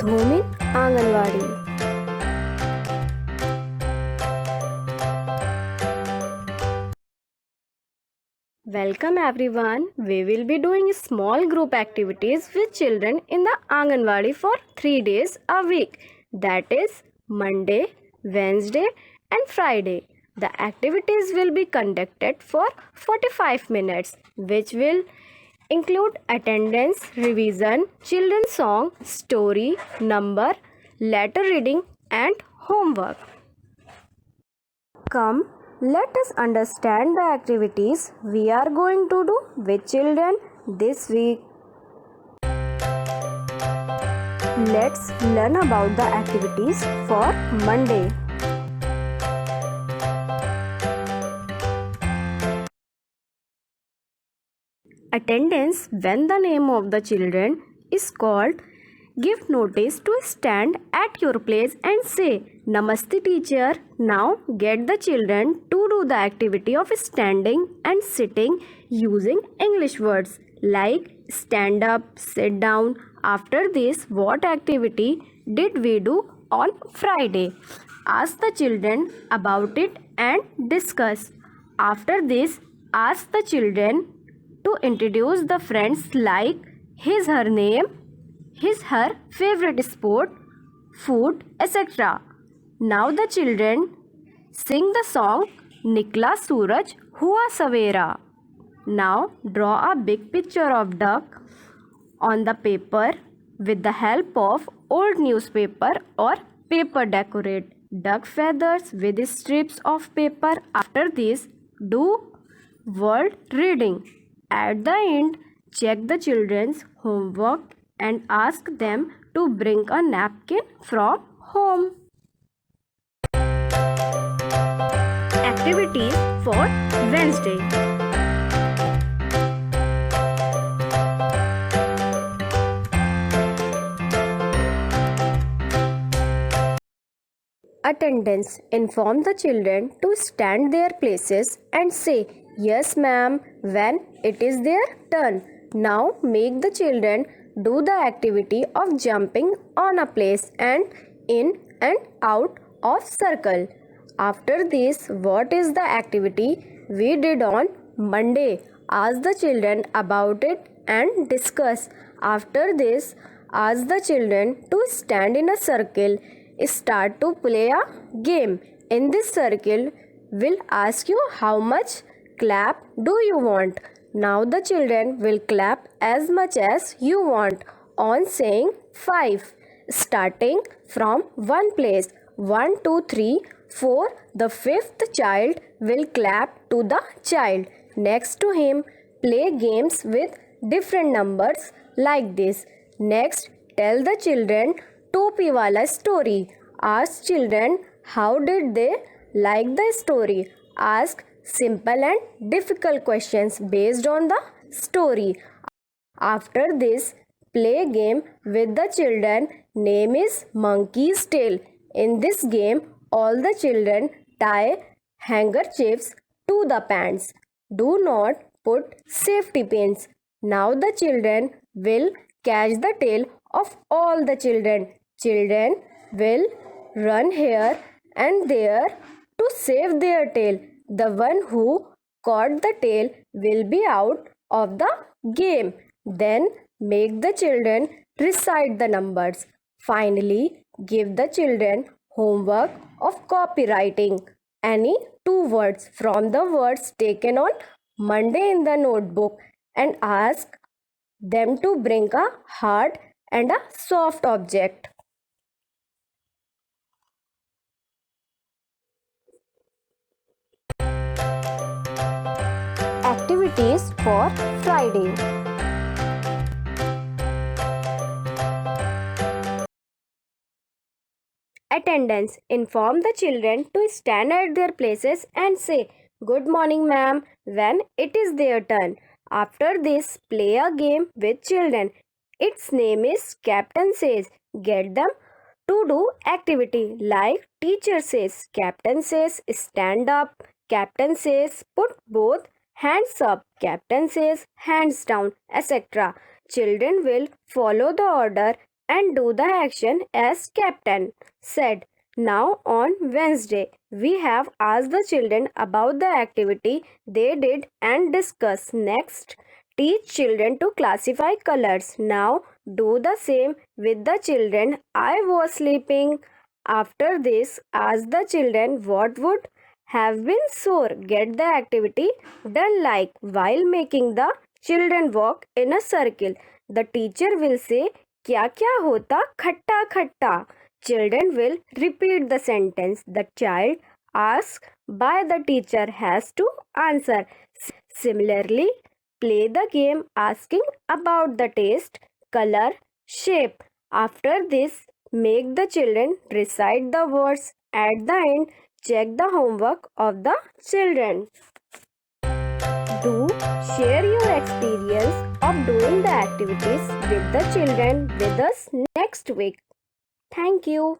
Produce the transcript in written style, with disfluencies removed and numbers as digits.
Dhoom in Anganwadi. Welcome everyone. We will be doing small group activities with children in the Anganwadi for 3 days a week. That is Monday, Wednesday and Friday. The activities will be conducted for 45 minutes, which will include attendance, revision, children's song, story, number, letter reading and homework. Come, let us understand the activities we are going to do with children this week. Let's learn about the activities for Monday. Attendance when the name of the children is called. Give notice to stand at your place and say, Namaste teacher. Now get the children to do the activity of standing and sitting using English words like stand up, sit down. After this, what activity did we do on Friday? Ask the children about it and discuss. After this, ask the children to introduce the friends like his, her name, his, her favorite sport, food, etc. Now the children sing the song Nikla Suraj Hua Savera. Now draw a big picture of duck on the paper with the help of old newspaper or paper. Decorate duck feathers with strips of paper. After this, do word reading. At the end, check the children's homework and ask them to bring a napkin from home. Activities for Wednesday. Attendance. Inform the children to stand their places and say, Yes ma'am, when it is their turn. Now make the children do the activity of jumping on a place and in and out of circle. After this, what is the activity we did on Monday? Ask the children about it and discuss. After this, ask the children to stand in a circle. Start to play a game. In this circle, will ask you how much clap do you want. Now the children will clap as much as you want on saying 5. Starting from one place 1, 2, 3, 4. The fifth child will clap to the child next to him. Play games with different numbers like this. Next, tell the children Topi wala story. Ask children how did they like the story. Ask simple and difficult questions based on the story. After this, play game with the children. Name is Monkey's Tale. In this game, all the children tie handkerchiefs to the pants. Do not put safety pins. Now the children will catch the tail of all the children. Children will run here and there to save their tail. The one who caught the tail will be out of the game. Then make the children recite the numbers. Finally, give the children homework of copywriting. Any 2 words from the words taken on Monday in the notebook and ask them to bring a hard and a soft object. Activities for Friday. Attendance. Inform the children to stand at their places and say, Good morning ma'am, when it is their turn. After this, play a game with children. Its name is Captain Says. Get them to do activity like teacher says. Captain says stand up. Captain says put both hands up. Captain says hands down, etc. Children will follow the order and do the action as captain said. Now on Wednesday, we have asked the children about the activity they did and discuss. Next, teach children to classify colors. Now do the same with the children. I was sleeping. After this, ask the children what would have been sore. Get the activity done like while making the children walk in a circle. The teacher will say, क्या क्या होता खट्टा खट्टा. Children will repeat the sentence. The child asked by the teacher has to answer. Similarly, play the game asking about the taste, color, shape. After this, make the children recite the words. At the end, check the homework of the children. Do share your experience of doing the activities with the children with us next week. Thank you.